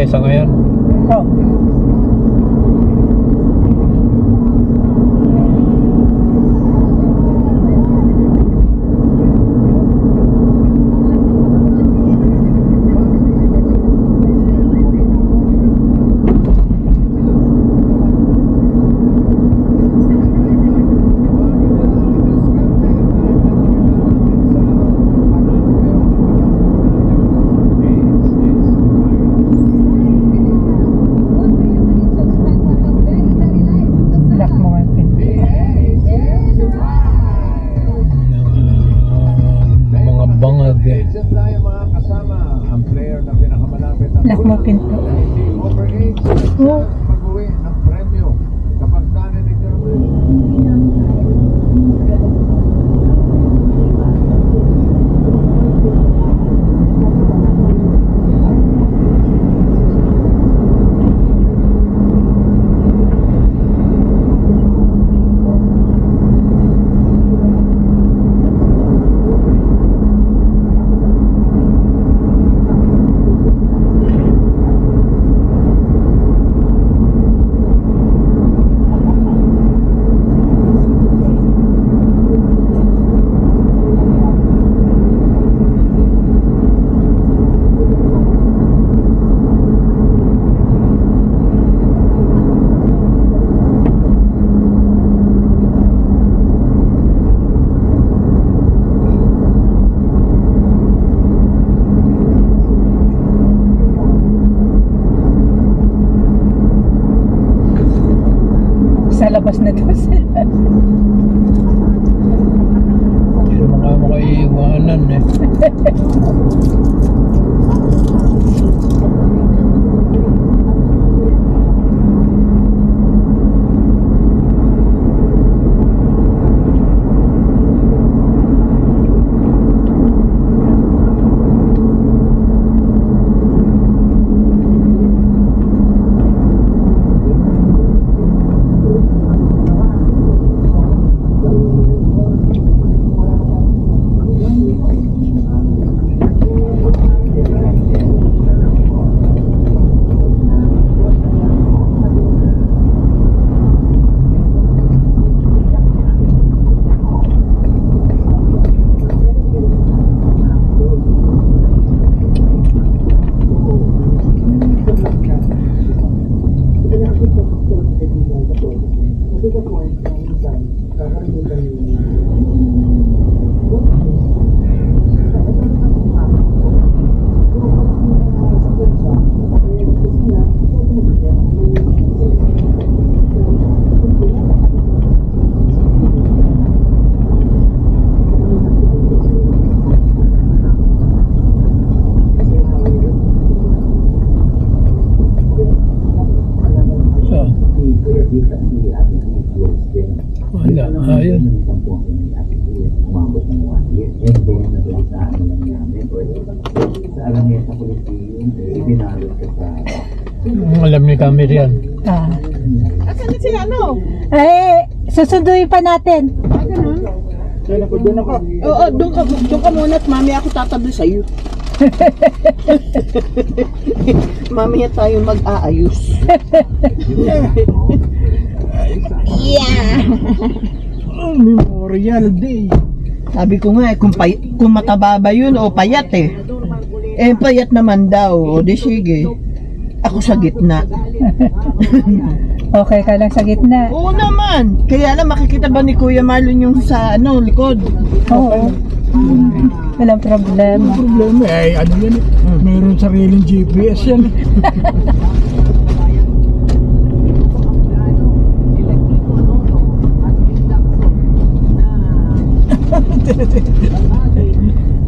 mesa ngayon. Oh. Lock mo pinto. Oh. Mag-uwi ng premyo kapag narinig ka naman. Sa labas na to sila. Hindi naman kaya makaiiwanan eh. Wala, ayun. Alam ni Camille yan. Ah. Asan na sila, ano? Ay, susunduin pa natin. Ganun? Doon ako. Oo, doon ka muna at mami ako tatabi sa'yo. Mamaya tayo mag-aayos. Yeah! Memorial Day. Sabi ko nga kung mataba ba yun o payat eh. Eh payat naman daw. O di sige. Ako sa gitna. Okay ka lang sa gitna. Oo naman. Kaya lang makikita ba ni Kuya Marlon yung sa likod? Oo. Walang problema. Problema ay ano yan eh. Mayroon sariling GPS yan.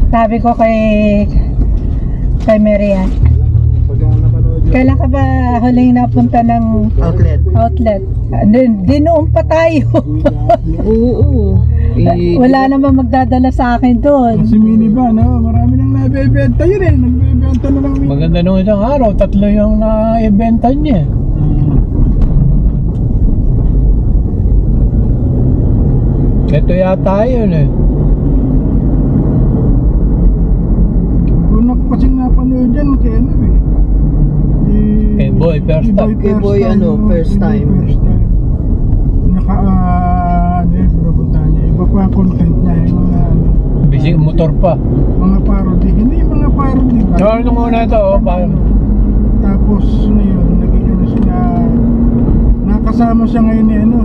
Sabi ko kay Marian, kailan ka ba huling napunta ng outlet? Dinoon pa tayo. Oo. Wala naman magdadala sa akin doon. Si minivan, no? Marami nang nabebenta yun eh. Nagbebenta na lang. Maganda nung isang araw, 3 yung na-ibenta niya. Ito yata yun eh. Kung ako kasing napanood dyan, kaya ano eh. Boy, first time. Kay Boy, ano, first time. Ano yung pinupuntahan niya. Iba pa ang content niya, yung mga Bisig motor pa. mga parody. Hindi yung mga parody ba? So, ano muna ito, parang... Tapos ngayon, naging ano sila, nakasama siya ngayon ni ano,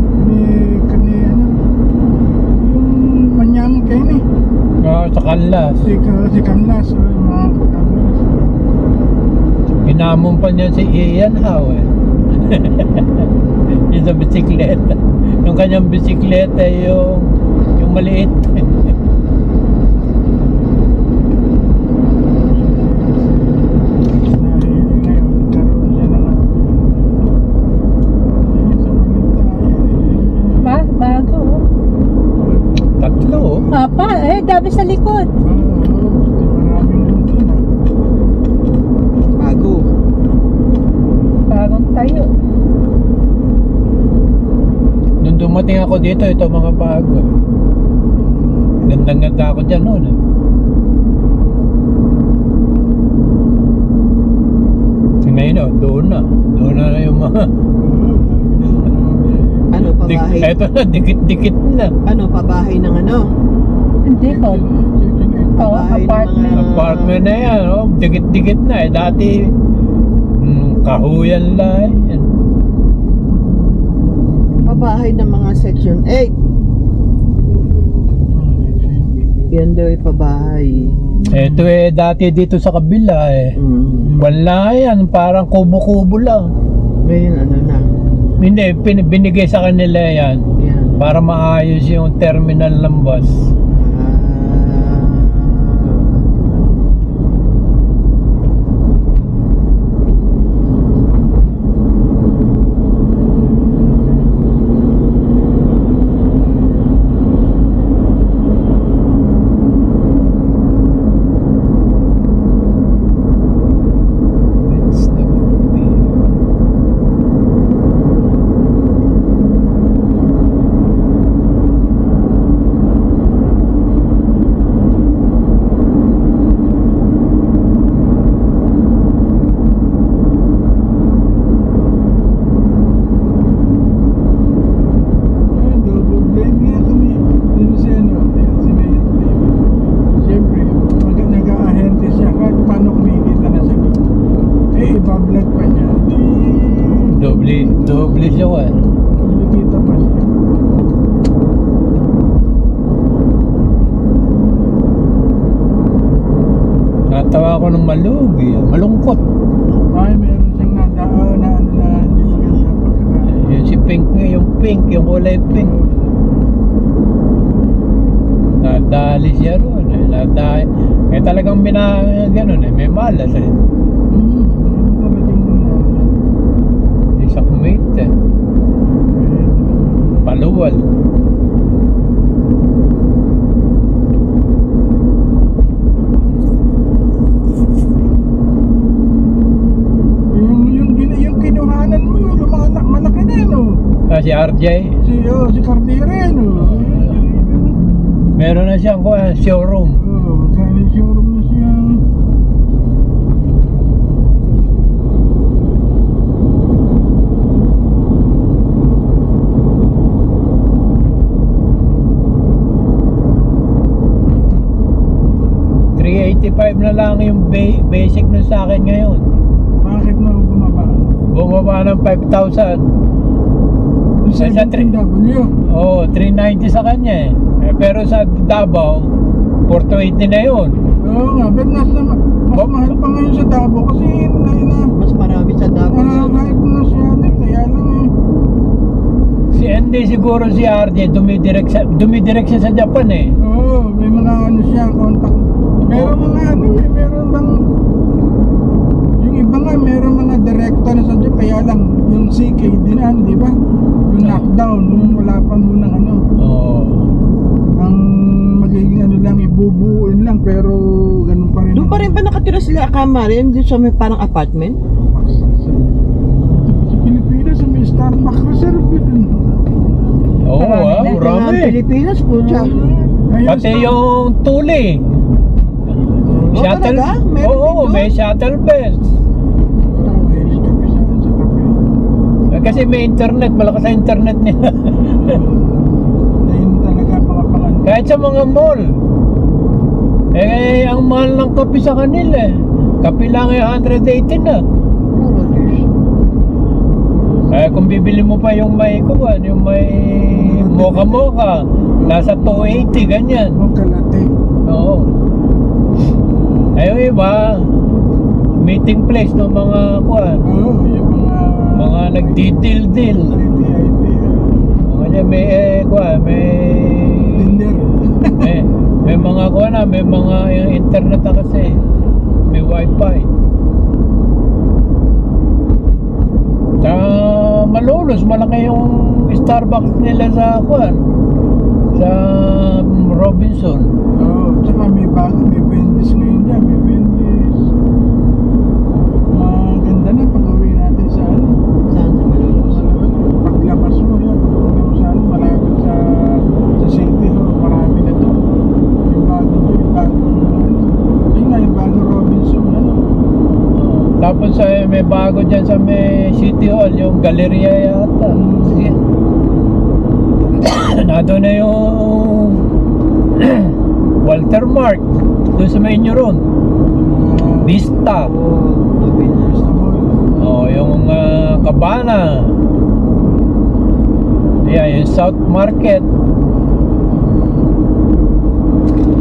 yung manyamang kayo ni. Sa kanlas. Si Canlas, yung mga Canlas. Pinamon pa niya si Ian Howe eh. Yung sa bisikleta. Yung kanyang bisikleta yung maliit. Bago. Tatlo. Papa, dami sa likod. Bago. Bagong tayo. Nung dumating ako dito, ito mga bago. Gandang-ganda ako dyan noon. Ngayon, doon na. Doon na yung mga... Ano, pabahay? Eto na, dikit-dikit na. Ano, pabahay ng ano? Hindi ko. Pabahay ng Apartment. mga... Apartment na yan, oh. Dikit-dikit na eh. Dati, kahuyan lang yan. Pabahay ng mga section 8. Yan daw yung pabahay. Eto eh, dati dito sa kabila eh. Wala yan, parang kubo-kubo lang. Ngayon, ano na? Hindi, binigay sa kanila yan Yan. para maayos yung terminal ng bus. It's the movie. Double blade nga kami. Yun si ano, si Mayor Dave. Siyempre, nag-aahente siya kahit paano kumikita na siya. Iba-vlog pa niya. Doble siya eh. Kumikita pa siya. Natawa ko ng malugi, malungkot. Ay, meron siyang nadaan na ano na hindi maganda pagkakaroon. Yung si Pink nga, yung kulay pink. Nadali siya roon eh. Nadali. Eh talagang ganun eh, may malas eh. Talagang Isang mate eh. Paluwal. yung kinuhanan mo, malaki na yun, oh. Si RJ, Si Cartera yun, oh. meron na siyang showroom. Kaya showroom na siya. $385 na lang yung basic nun sa akin ngayon. Bakit na bumaba? Bumaba ng 5,000. Sa Sa 3W. Oo, 390 sa kanya eh. Pero sa Davao, 480 na yun. Oo nga, but mas mahal pa ngayon sa Davao kasi Mas marami sa Davao. hype na siya din, kaya lang Hindi siguro si RJ dumidirect siya sa Japan eh. Oo, may mga ano siya, contact. Meron mga ano meron bang yung iba nga, meron mga director na sa Japan, kaya lang yung CK dinan, di ba? Yung knockdown, yung wala pa munang ano. Oo. Ang magiging ano lang, ibubuuin lang, pero ganun pa rin. Doon pa rin ba nakatira sila Kamarin? Doon sa may parang apartment? Sa Pilipinas, may Starbucks reserve yun. Oo, Ang marami. Pilipinas po siya. Pati yung tuli. Oh, talaga? Meron din Oo, doon? may shuttle bus. Kasi may internet, malakas sa internet nila. Ayun talaga mga pangan. Kahit sa mga mall. Eh, ang mahal ng kape sa kanila eh. Kape lang ay 180 na. Eh, kung bibili mo pa yung may kuwan, yung may mocha-mocha, nasa 280, ganyan. O kalate. Oo. Eh, yung iba, meeting place ng mga kuwan, Oo, yung mga nagdidil-dil. Mga may kuwan, Tinder. may mga kuwan na, may mga yung internet na kasi, may wifi. Tsaka Malolos, malaki yung Starbucks nila sa kuwan, sa Robinson. Oo, tsaka may Wendy's ngayon dyan, may Wendy's. Maganda na pag-uwi natin sa ano. Saan sa Malolos? Paglabas mo yan, paglabas mo sa ano, malapit sa city hall, marami na to. Yung bagong ano, yun nga, yung bagong Robinson, ano. Tapos may bago dyan sa may City Hall, yung Galleria yata. Sige. Nado na yung Walter Mark, doon sa may inyo ron. Vista. Oh, yung Cabana. Yeah, yung South Market.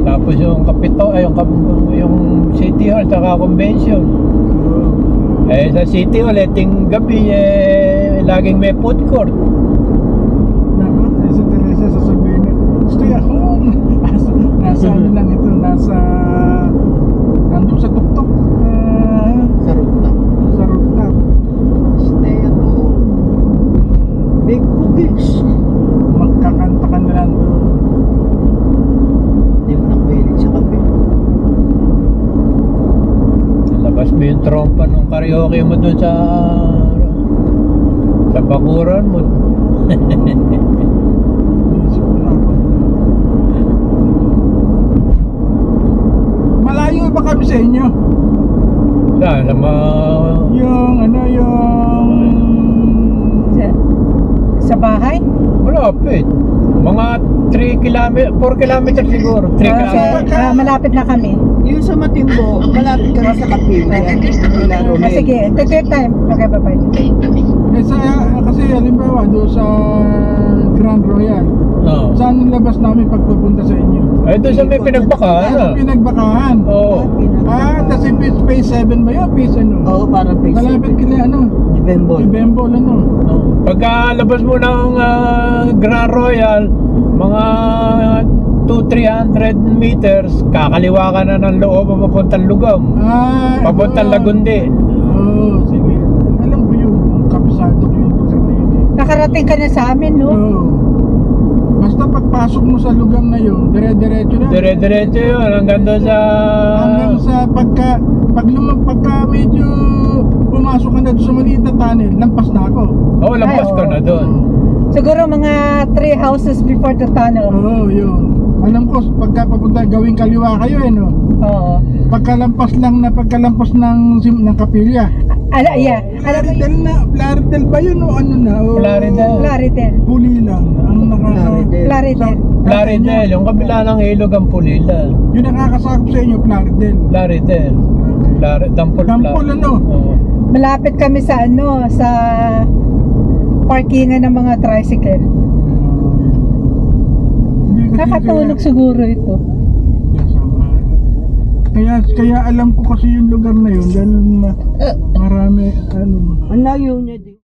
Tapos yung yung City Hall, tsaka Convention. Eh, sa City Hall, ting gabi, laging may food court. Naku, sa Teresa sasabihin na, stay at home. Nasa ano lang ito, nandun sa tuktok. Sa rooftop. Sa rooftop. Stay at home. Big cookies. Magkakanta ka na lang doon. Hindi mo na kumilig sa kape. Labas mo yung trompa ng karaoke mo doon sa bakuran mo. Isip ko na ako. Malayo ba kami sa inyo? Saan? Sa Yung ano, Sa bahay? malapit. Mga 3 kilometer, 4 kilometer siguro. 3 kilometer. Malapit na kami. Yung sa Matimbo, malapit ka na sa Kapilya. Sige, take your time. Okay, bye-bye. kasi halimbawa doon sa Grand Royal, Oo. saan ang labas namin pagpupunta sa inyo? Ay, doon sa may pinagbakahan. Sa pinagbakahan. Oo. Tas yung phase 7 ba yun? Phase ano? Oo, parang face. Malapit kila ano? Bembol. Ibembol ano? Pagkalabas mo ng Grand Royal, mga 200-300 meters, kakaliwa ka na ng loob papuntang Lugam. Papuntang Lagundi. Oo, sige. Alam ko yung kabisado ko yung lugar na yun eh. Nakarating ka na sa amin, no? Oo. Basta pagpasok mo sa Lugam na yun, dire-diretso na. Dire-diretso yun, hanggang doon sa... Hanggang sa pagka medyo pumasok ka na doon sa maliit na tunnel, lampas na ako. Oo, lampas ka na doon. Siguro mga 3 houses before the tunnel. Oo, yun. Alam ko, pagka papunta, gawing kaliwa kayo eh, no? Oo. Pagkalampas ng kapilya. Yeah. Alam mo Plaridel na, Plaridel ba yun o ano na? O, Plaridel. Plaridel. Puli lang. Ang Plaridel. Plaridel, yung kabila ng ilog ang Pulila. Yung nakakasakop sa inyo, Plaridel. Plaridel. Dampol. Dampol ano? Oo. Malapit kami sa sa parkingan ng mga tricycle. Hindi kasi Nakatulog siguro ito. Kaya alam ko kasi yung lugar na yun dahil marami ano. Ang layo niya din.